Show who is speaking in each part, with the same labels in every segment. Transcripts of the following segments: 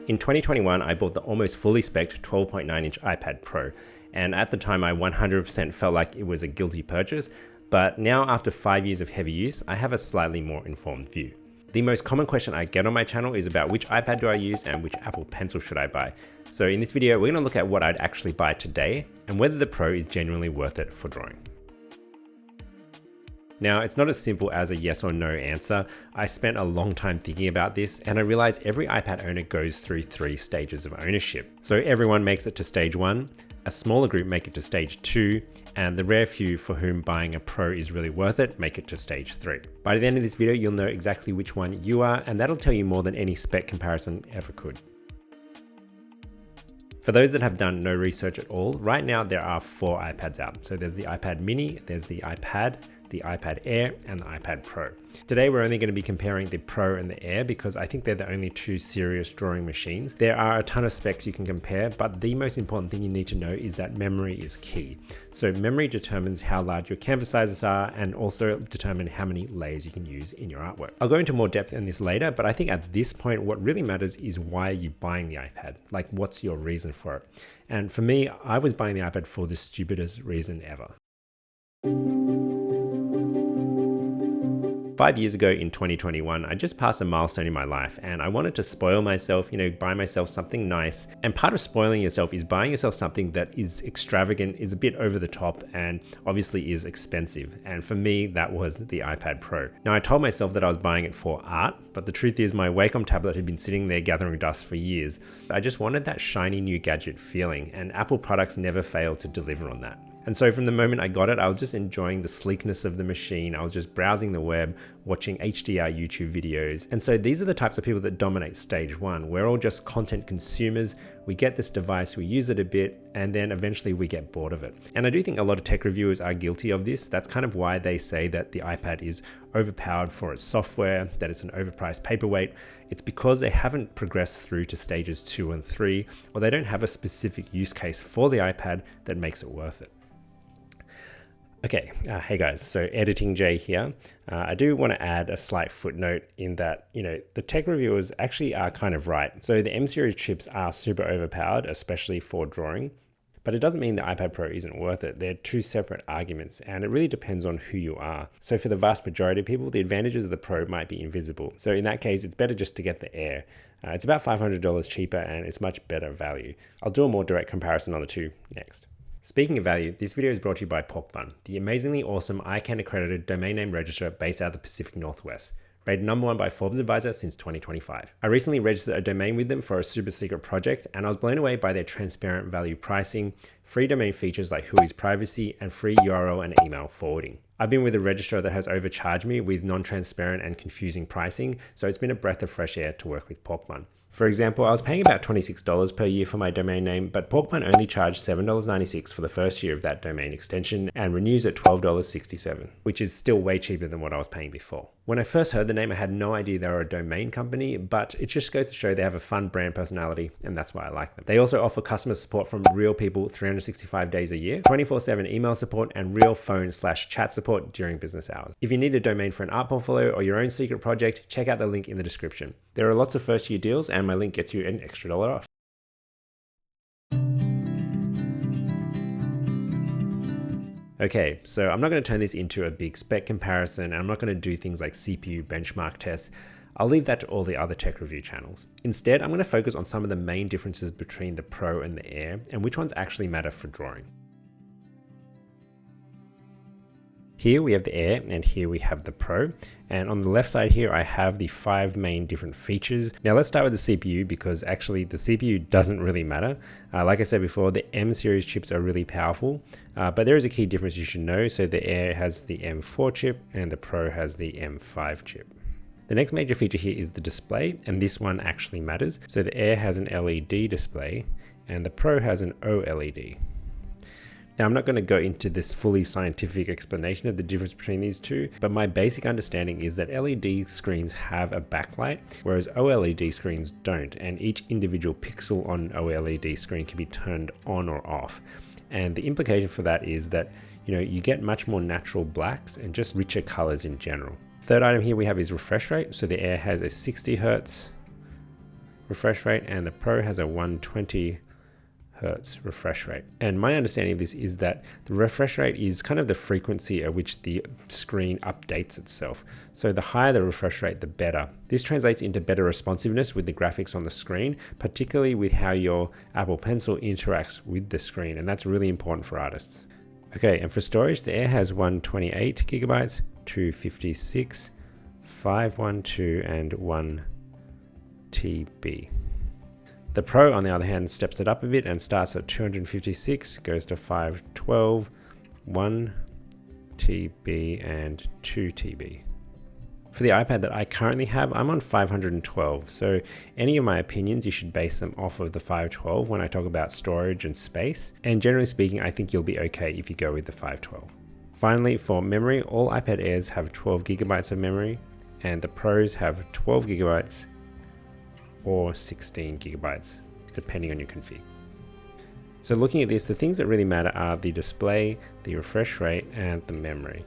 Speaker 1: In 2021, I bought the almost fully spec'd 12.9-inch iPad Pro, and at the time I 100% felt like it was a guilty purchase, but now after 5 years of heavy use, I have a slightly more informed view. The most common question I get on my channel is about which iPad do I use and which Apple Pencil should I buy. So in this video, we're going to look at what I'd actually buy today and whether the Pro is genuinely worth it for drawing. Now, it's not as simple as a yes or no answer. I spent a long time thinking about this, and I realized every iPad owner goes through 3 stages of ownership. So everyone makes it to stage 1, a smaller group make it to stage 2, and the rare few for whom buying a Pro is really worth it make it to stage 3. By the end of this video, you'll know exactly which one you are, and that'll tell you more than any spec comparison ever could. For those that have done no research at all, right now there are 4 iPads out. So there's the iPad mini, there's the iPad Air, and the iPad Pro. Today we're only going to be comparing the Pro and the Air because I think they're the only 2 serious drawing machines. There are a ton of specs you can compare, but the most important thing you need to know is that memory is key. So memory determines how large your canvas sizes are and also determine how many layers you can use in your artwork. I'll go into more depth in this later, but I think at this point what really matters is why are you buying the iPad? Like, what's your reason for it? And for me, I was buying the iPad for the stupidest reason ever. 5 years ago in 2021, I just passed a milestone in my life and I wanted to spoil myself, buy myself something nice. And part of spoiling yourself is buying yourself something that is extravagant, is a bit over the top, and obviously is expensive. And for me, that was the iPad Pro. Now, I told myself that I was buying it for art, but the truth is my Wacom tablet had been sitting there gathering dust for years. I just wanted that shiny new gadget feeling, and Apple products never fail to deliver on that. And so from the moment I got it, I was just enjoying the sleekness of the machine. I was just browsing the web, watching HDR YouTube videos. And so these are the types of people that dominate stage 1. We're all just content consumers. We get this device, we use it a bit, and then eventually we get bored of it. And I do think a lot of tech reviewers are guilty of this. That's kind of why they say that the iPad is overpowered for its software, that it's an overpriced paperweight. It's because they haven't progressed through to stages 2 and 3, or they don't have a specific use case for the iPad that makes it worth it. Okay, hey guys, so Editing Jay here. I do want to add a slight footnote in that, the tech reviewers actually are kind of right. So the M series chips are super overpowered, especially for drawing, but it doesn't mean the iPad Pro isn't worth it. They're 2 separate arguments, and it really depends on who you are. So for the vast majority of people, the advantages of the Pro might be invisible. So in that case, it's better just to get the Air. It's about $500 cheaper, and it's much better value. I'll do a more direct comparison on the 2 next. Speaking of value, this video is brought to you by Porkbun, the amazingly awesome ICANN accredited domain name registrar based out of the Pacific Northwest, rated #1 by Forbes Advisor since 2025. I recently registered a domain with them for a super secret project, and I was blown away by their transparent value pricing, free domain features like WHOIS privacy, and free URL and email forwarding. I've been with a registrar that has overcharged me with non-transparent and confusing pricing, so it's been a breath of fresh air to work with Porkbun. For example, I was paying about $26 per year for my domain name, but Porkbun only charged $7.96 for the first year of that domain extension and renews at $12.67, which is still way cheaper than what I was paying before. When I first heard the name, I had no idea they were a domain company, but it just goes to show they have a fun brand personality, and that's why I like them. They also offer customer support from real people 365 days a year, 24/7 email support, and real phone/chat support during business hours. If you need a domain for an art portfolio or your own secret project, check out the link in the description. There are lots of first-year deals, and my link gets you an extra $1 off. Okay, so I'm not going to turn this into a big spec comparison, and I'm not going to do things like CPU benchmark tests. I'll leave that to all the other tech review channels. Instead, I'm going to focus on some of the main differences between the Pro and the Air, and which ones actually matter for drawing. Here we have the Air, and here we have the Pro. And on the left side here, I have the 5 main different features. Now let's start with the CPU, because actually the CPU doesn't really matter. Like I said before, the M series chips are really powerful, but there is a key difference you should know. So the Air has the M4 chip and the Pro has the M5 chip. The next major feature here is the display, and this one actually matters. So the Air has an LED display and the Pro has an OLED. Now, I'm not going to go into this fully scientific explanation of the difference between these two, but my basic understanding is that LED screens have a backlight, whereas OLED screens don't, and each individual pixel on an OLED screen can be turned on or off. And the implication for that is that, you get much more natural blacks and just richer colors in general. Third item here we have is refresh rate. So the Air has a 60 Hertz, refresh rate, and the Pro has a 120 hertz refresh rate. And my understanding of this is that the refresh rate is kind of the frequency at which the screen updates itself. So the higher the refresh rate, the better. This translates into better responsiveness with the graphics on the screen, particularly with how your Apple Pencil interacts with the screen. And that's really important for artists. Okay, and for storage, the Air has 128 gigabytes, 256, 512, and 1 TB. The Pro, on the other hand, steps it up a bit and starts at 256, goes to 512, 1 TB, and 2 TB. For the iPad that I currently have, I'm on 512, so any of my opinions, you should base them off of the 512 when I talk about storage and space. And generally speaking, I think you'll be okay if you go with the 512. Finally, for memory, all iPad Airs have 12 gigabytes of memory, and the Pros have 12 gigabytes or 16 gigabytes, depending on your config. So looking at this, the things that really matter are the display, the refresh rate, and the memory.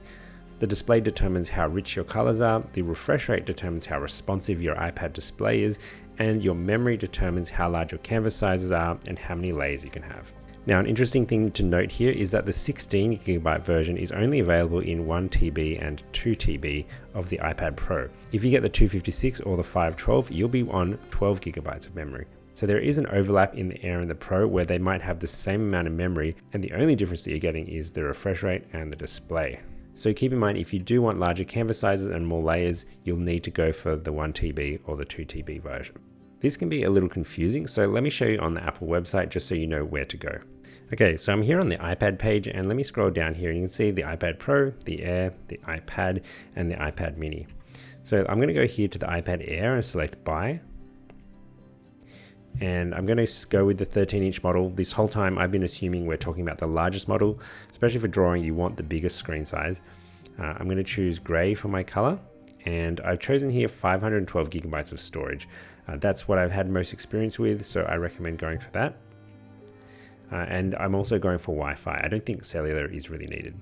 Speaker 1: The display determines how rich your colors are, the refresh rate determines how responsive your iPad display is, and your memory determines how large your canvas sizes are and how many layers you can have. Now, an interesting thing to note here is that the 16 gigabyte version is only available in 1 TB and 2 TB of the iPad Pro. If you get the 256 or the 512, you'll be on 12 gigabytes of memory. So there is an overlap in the Air and the Pro where they might have the same amount of memory, and the only difference that you're getting is the refresh rate and the display. So keep in mind, if you do want larger canvas sizes and more layers, you'll need to go for the 1 TB or the 2 TB version. This can be a little confusing, so let me show you on the Apple website just so you know where to go. Okay, so I'm here on the iPad page, and let me scroll down here and you can see the iPad Pro, the Air, the iPad, and the iPad mini. So I'm going to go here to the iPad Air and select buy. And I'm going to go with the 13-inch model. This whole time I've been assuming we're talking about the largest model, especially for drawing you want the biggest screen size. I'm going to choose gray for my color, and I've chosen here 512 gigabytes of storage. That's what I've had most experience with, so I recommend going for that. And I'm also going for Wi-Fi. I don't think cellular is really needed.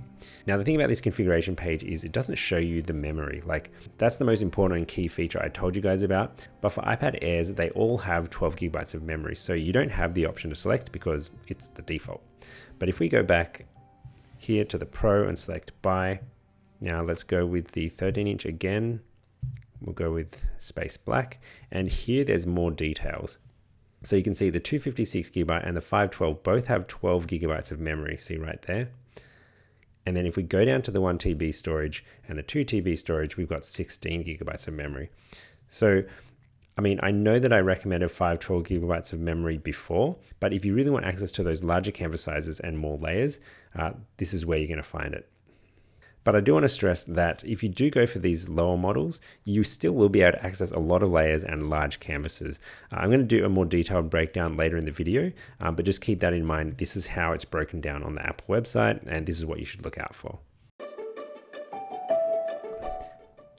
Speaker 1: Now, the thing about this configuration page is it doesn't show you the memory. Like, that's the most important and key feature I told you guys about. But for iPad Airs, they all have 12 gigabytes of memory. So you don't have the option to select because it's the default. But if we go back here to the Pro and select buy, now let's go with the 13-inch again. We'll go with space black. And here there's more details. So you can see the 256 gigabyte and the 512 both have 12 gigabytes of memory, see right there. And then if we go down to the 1 TB storage and the 2 TB storage, we've got 16 gigabytes of memory. So, I mean, I know that I recommended 512 gigabytes of memory before, but if you really want access to those larger canvas sizes and more layers, this is where you're going to find it. But I do want to stress that if you do go for these lower models, you still will be able to access a lot of layers and large canvases. I'm going to do a more detailed breakdown later in the video, but just keep that in mind. This is how it's broken down on the Apple website, and this is what you should look out for.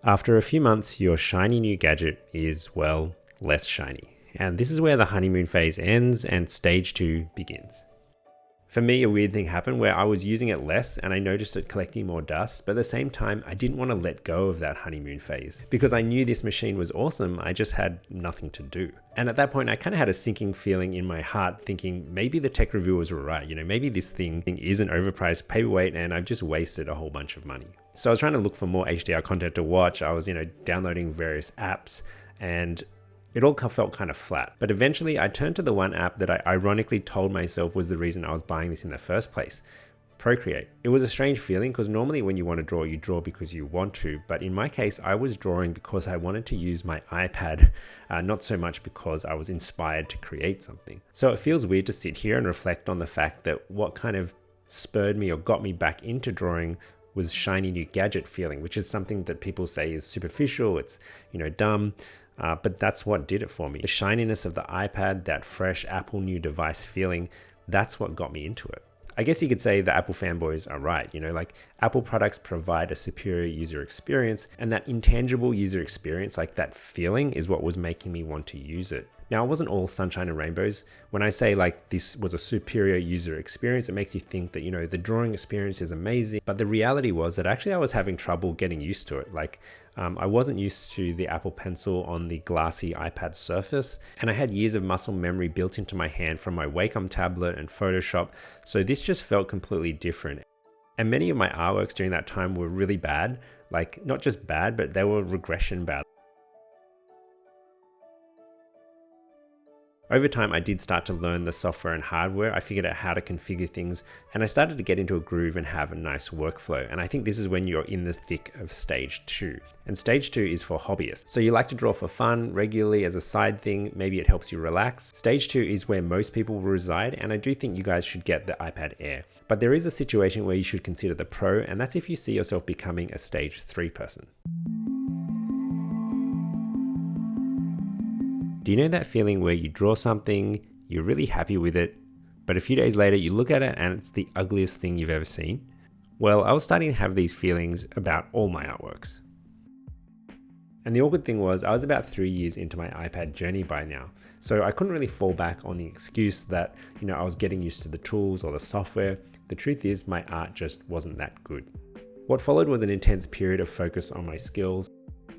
Speaker 1: After a few months, your shiny new gadget is, well, less shiny. And this is where the honeymoon phase ends and stage 2 begins. For me, a weird thing happened where I was using it less and I noticed it collecting more dust, but at the same time, I didn't want to let go of that honeymoon phase because I knew this machine was awesome. I just had nothing to do. And at that point, I kind of had a sinking feeling in my heart thinking maybe the tech reviewers were right. You know, maybe this thing is an overpriced paperweight and I've just wasted a whole bunch of money. So I was trying to look for more HDR content to watch. I was, downloading various apps, and it all felt kind of flat. But eventually I turned to the one app that I ironically told myself was the reason I was buying this in the first place, Procreate. It was a strange feeling because normally when you want to draw, you draw because you want to. But in my case, I was drawing because I wanted to use my iPad, not so much because I was inspired to create something. So it feels weird to sit here and reflect on the fact that what kind of spurred me or got me back into drawing was shiny new gadget feeling, which is something that people say is superficial, it's, dumb. But that's what did it for me. The shininess of the iPad, that fresh Apple new device feeling, that's what got me into it. I guess you could say the Apple fanboys are right. Apple products provide a superior user experience, and that intangible user experience, like that feeling, is what was making me want to use it. Now, it wasn't all sunshine and rainbows. When I say this was a superior user experience, it makes you think that, the drawing experience is amazing. But the reality was that actually I was having trouble getting used to it. I wasn't used to the Apple Pencil on the glassy iPad surface, and I had years of muscle memory built into my hand from my Wacom tablet and Photoshop, so this just felt completely different. And many of my artworks during that time were really bad, like not just bad, but they were regression bad. Over time, I did start to learn the software and hardware. I figured out how to configure things, and I started to get into a groove and have a nice workflow. And I think this is when you're in the thick of stage 2. And stage 2 is for hobbyists. So you like to draw for fun, regularly as a side thing, maybe it helps you relax. Stage 2 is where most people will reside, and I do think you guys should get the iPad Air. But there is a situation where you should consider the Pro, and that's if you see yourself becoming a stage 3 person. Do you know that feeling where you draw something, you're really happy with it, but a few days later you look at it and it's the ugliest thing you've ever seen? Well, I was starting to have these feelings about all my artworks. And the awkward thing was, I was about 3 years into my iPad journey by now, so I couldn't really fall back on the excuse that, I was getting used to the tools or the software. The truth is, my art just wasn't that good. What followed was an intense period of focus on my skills.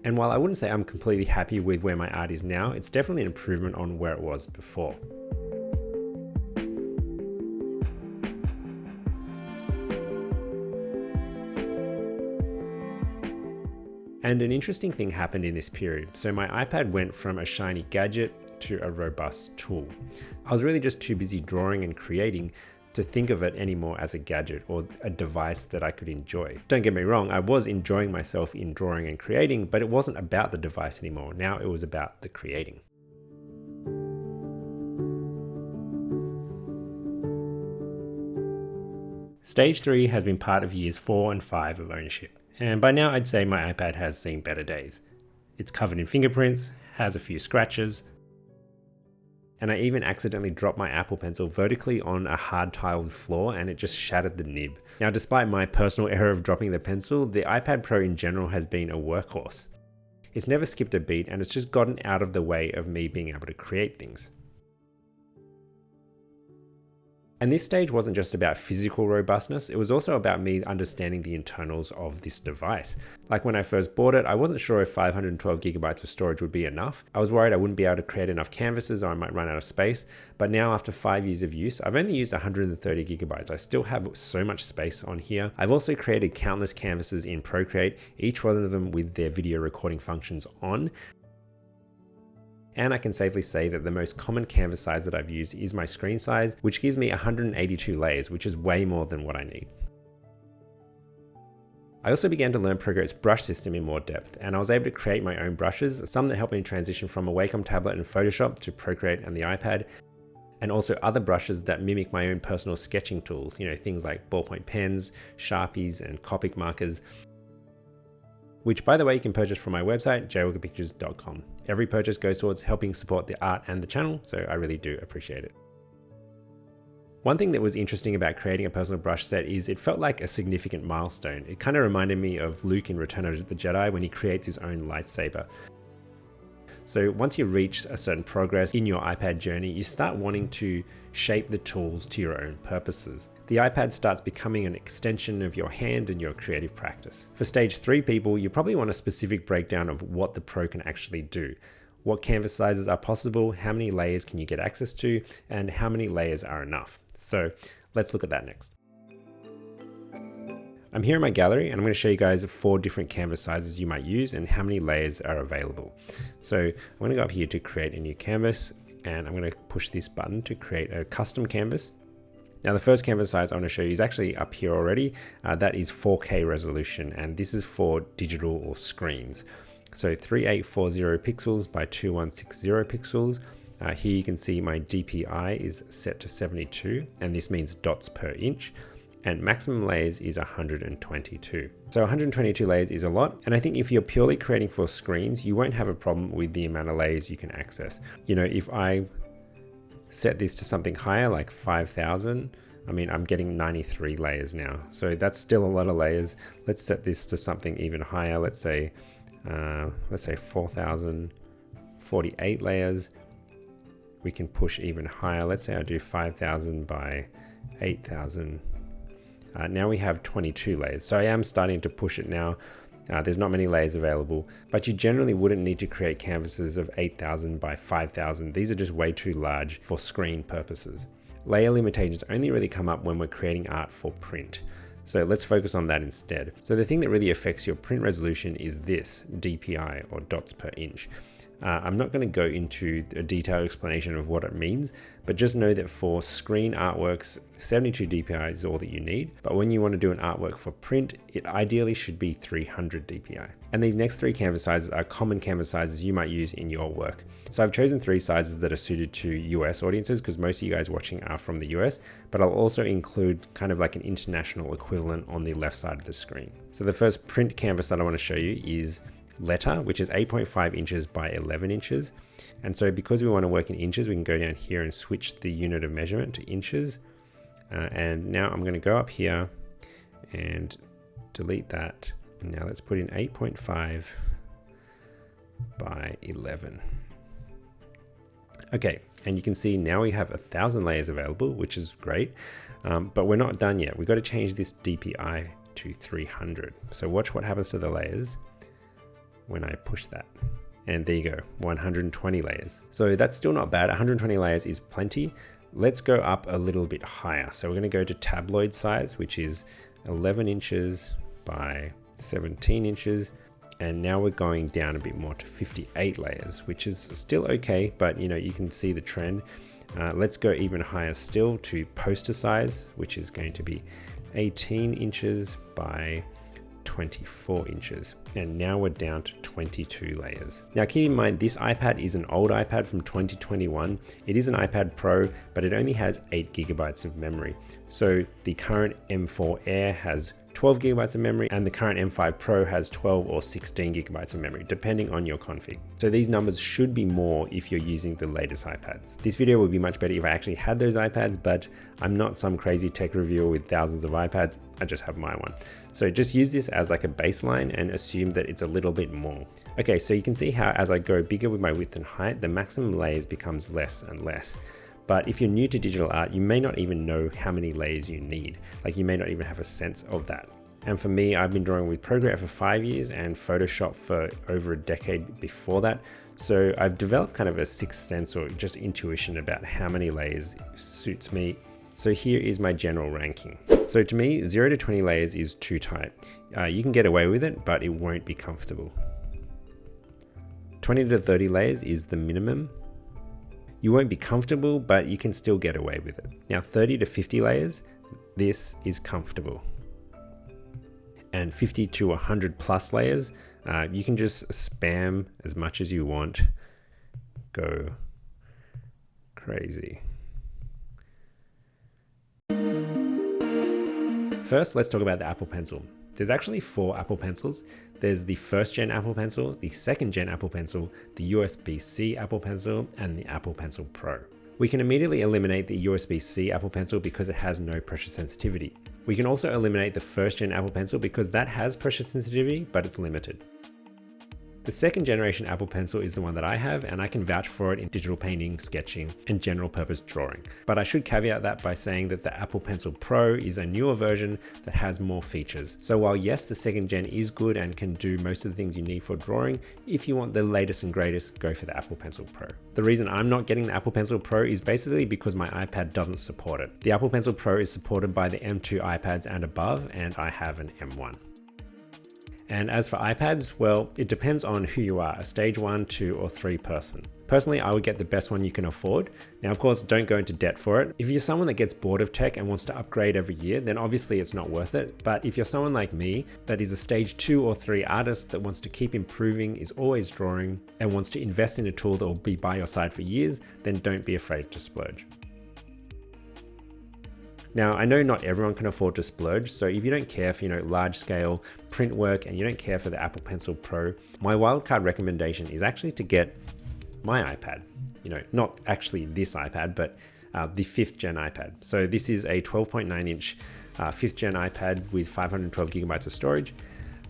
Speaker 1: And while I wouldn't say I'm completely happy with where my art is now, it's definitely an improvement on where it was before. And an interesting thing happened in this period. So my iPad went from a shiny gadget to a robust tool. I was really just too busy drawing and creating to think of it anymore as a gadget or a device that I could enjoy. Don't get me wrong, I was enjoying myself in drawing and creating, but it wasn't about the device anymore. Now it was about the creating. Stage 3 has been part of years 4 and 5 of ownership, and by now I'd say my iPad has seen better days. It's covered in fingerprints, has a few scratches, and I even accidentally dropped my Apple Pencil vertically on a hard tiled floor and it just shattered the nib. Now, despite my personal error of dropping the pencil, the iPad Pro in general has been a workhorse. It's never skipped a beat and it's just gotten out of the way of me being able to create things. And this stage wasn't just about physical robustness, it was also about me understanding the internals of this device. Like when I first bought it, I wasn't sure if 512 gigabytes of storage would be enough. I was worried I wouldn't be able to create enough canvases or I might run out of space. But now after 5 years of use, I've only used 130 gigabytes. I still have so much space on here. I've also created countless canvases in Procreate, each one of them with their video recording functions on. And I can safely say that the most common canvas size that I've used is my screen size, which gives me 182 layers, which is way more than what I need. I also began to learn Procreate's brush system in more depth, and I was able to create my own brushes, some that helped me transition from a Wacom tablet and Photoshop to Procreate and the iPad, and also other brushes that mimic my own personal sketching tools, things like ballpoint pens, Sharpies, and Copic markers, which by the way you can purchase from my website, jaywalkerpictures.com. Every purchase goes towards helping support the art and the channel, so I really do appreciate it. One thing that was interesting about creating a personal brush set is it felt like a significant milestone. It kind of reminded me of Luke in Return of the Jedi when he creates his own lightsaber. So once you reach a certain progress in your iPad journey, you start wanting to shape the tools to your own purposes. The iPad starts becoming an extension of your hand and your creative practice. For stage 3 people, you probably want a specific breakdown of what the Pro can actually do. What canvas sizes are possible, how many layers can you get access to, and how many layers are enough. So let's look at that next. I'm here in my gallery and I'm going to show you guys 4 different canvas sizes you might use and how many layers are available. So I'm going to go up here to create a new canvas and I'm going to push this button to create a custom canvas. Now the first canvas size I want to show you is actually up here already. That is 4K resolution and this is for digital or screens. So 3840 pixels by 2160 pixels. Here you can see my DPI is set to 72 and this means dots per inch. And maximum layers is 122. So 122 layers is a lot. And I think if you're purely creating for screens, you won't have a problem with the amount of layers you can access. If I set this to something higher, like 5,000, I'm getting 93 layers now. So that's still a lot of layers. Let's set this to something even higher. Let's say 4,048 layers. We can push even higher. Let's say I do 5,000 by 8,000. Now we have 22 layers. So I am starting to push it now. There's not many layers available, but you generally wouldn't need to create canvases of 8,000 by 5,000. These are just way too large for screen purposes. Layer limitations only really come up when we're creating art for print. So let's focus on that instead. So the thing that really affects your print resolution is this DPI, or dots per inch. I'm not going to go into a detailed explanation of what it means, but just know that for screen artworks, 72 DPI is all that you need. But when you want to do an artwork for print, it ideally should be 300 DPI. And these next three canvas sizes are common canvas sizes you might use in your work. So I've chosen three sizes that are suited to US audiences because most of you guys watching are from the US, but I'll also include kind of like an international equivalent on the left side of the screen. So the first print canvas that I want to show you is letter, which is 8.5 inches by 11 inches. And so because we want to work in inches, we can go down here and switch the unit of measurement to inches. And now I'm going to go up here and delete that. And now let's put in 8.5 by 11. Okay, and you can see now we have 1,000 layers available, which is great. But we're not done yet. We've got to change this DPI to 300. So watch what happens to the layers when I push that. And there you go, 120 layers. So that's still not bad. 120 layers is plenty. Let's go up a little bit higher. So we're going to go to tabloid size, which is 11 inches by 17 inches. And now we're going down a bit more to 58 layers, which is still okay, but you can see the trend. Let's go even higher still to poster size, which is going to be 18 inches by 24 inches. And now we're down to 22 layers. Now keep in mind, this iPad is an old iPad from 2021. It is an iPad Pro, but it only has 8 gigabytes of memory. So the current M4 Air has 12 gigabytes of memory, and the current M5 Pro has 12 or 16 gigabytes of memory, depending on your config. So these numbers should be more if you're using the latest iPads. This video would be much better if I actually had those iPads, but I'm not some crazy tech reviewer with thousands of iPads. I just have my one. So just use this as like a baseline and assume that it's a little bit more. Okay, so you can see how as I go bigger with my width and height, the maximum layers becomes less and less. But if you're new to digital art, you may not even know how many layers you need. Like you may not even have a sense of that. And for me, I've been drawing with Procreate for 5 years and Photoshop for over a decade before that. So I've developed kind of a sixth sense or just intuition about how many layers suits me. So here is my general ranking. So to me, 0 to 20 layers is too tight. You can get away with it, but it won't be comfortable. 20 to 30 layers is the minimum. You won't be comfortable, but you can still get away with it. Now 30 to 50 layers, this is comfortable. And 50 to 100 plus layers, you can just spam as much as you want. Go crazy. First, let's talk about the Apple Pencil. There's actually 4 Apple Pencils. There's the first gen Apple Pencil, the second gen Apple Pencil, the USB-C Apple Pencil, and the Apple Pencil Pro. We can immediately eliminate the USB-C Apple Pencil because it has no pressure sensitivity. We can also eliminate the first gen Apple Pencil because that has pressure sensitivity, but it's limited. The second generation Apple Pencil is the one that I have, and I can vouch for it in digital painting, sketching, and general purpose drawing. But I should caveat that by saying that the Apple Pencil Pro is a newer version that has more features. So while yes, the second gen is good and can do most of the things you need for drawing, if you want the latest and greatest, go for the Apple Pencil Pro. The reason I'm not getting the Apple Pencil Pro is basically because my iPad doesn't support it. The Apple Pencil Pro is supported by the M2 iPads and above, and I have an M1. And as for iPads, well, it depends on who you are, a stage 1, 2, or 3 person. Personally, I would get the best one you can afford. Now, of course, don't go into debt for it. If you're someone that gets bored of tech and wants to upgrade every year, then obviously it's not worth it. But if you're someone like me that is a stage 2 or 3 artist that wants to keep improving, is always drawing, and wants to invest in a tool that will be by your side for years, then don't be afraid to splurge. Now, I know not everyone can afford to splurge, so if you don't care for, large scale print work and you don't care for the Apple Pencil Pro, my wildcard recommendation is actually to get my iPad. Not actually this iPad, but the 5th gen iPad. So this is a 12.9 inch 5th gen iPad with 512 gigabytes of storage.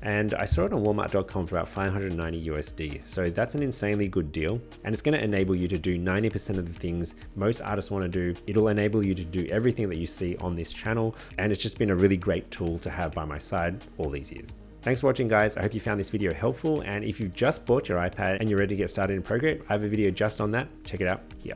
Speaker 1: And I saw it on Walmart.com for about 590 USD. So that's an insanely good deal. And it's going to enable you to do 90% of the things most artists want to do. It'll enable you to do everything that you see on this channel. And it's just been a really great tool to have by my side all these years. Thanks for watching, guys. I hope you found this video helpful. And if you've just bought your iPad and you're ready to get started in Procreate, I have a video just on that. Check it out here.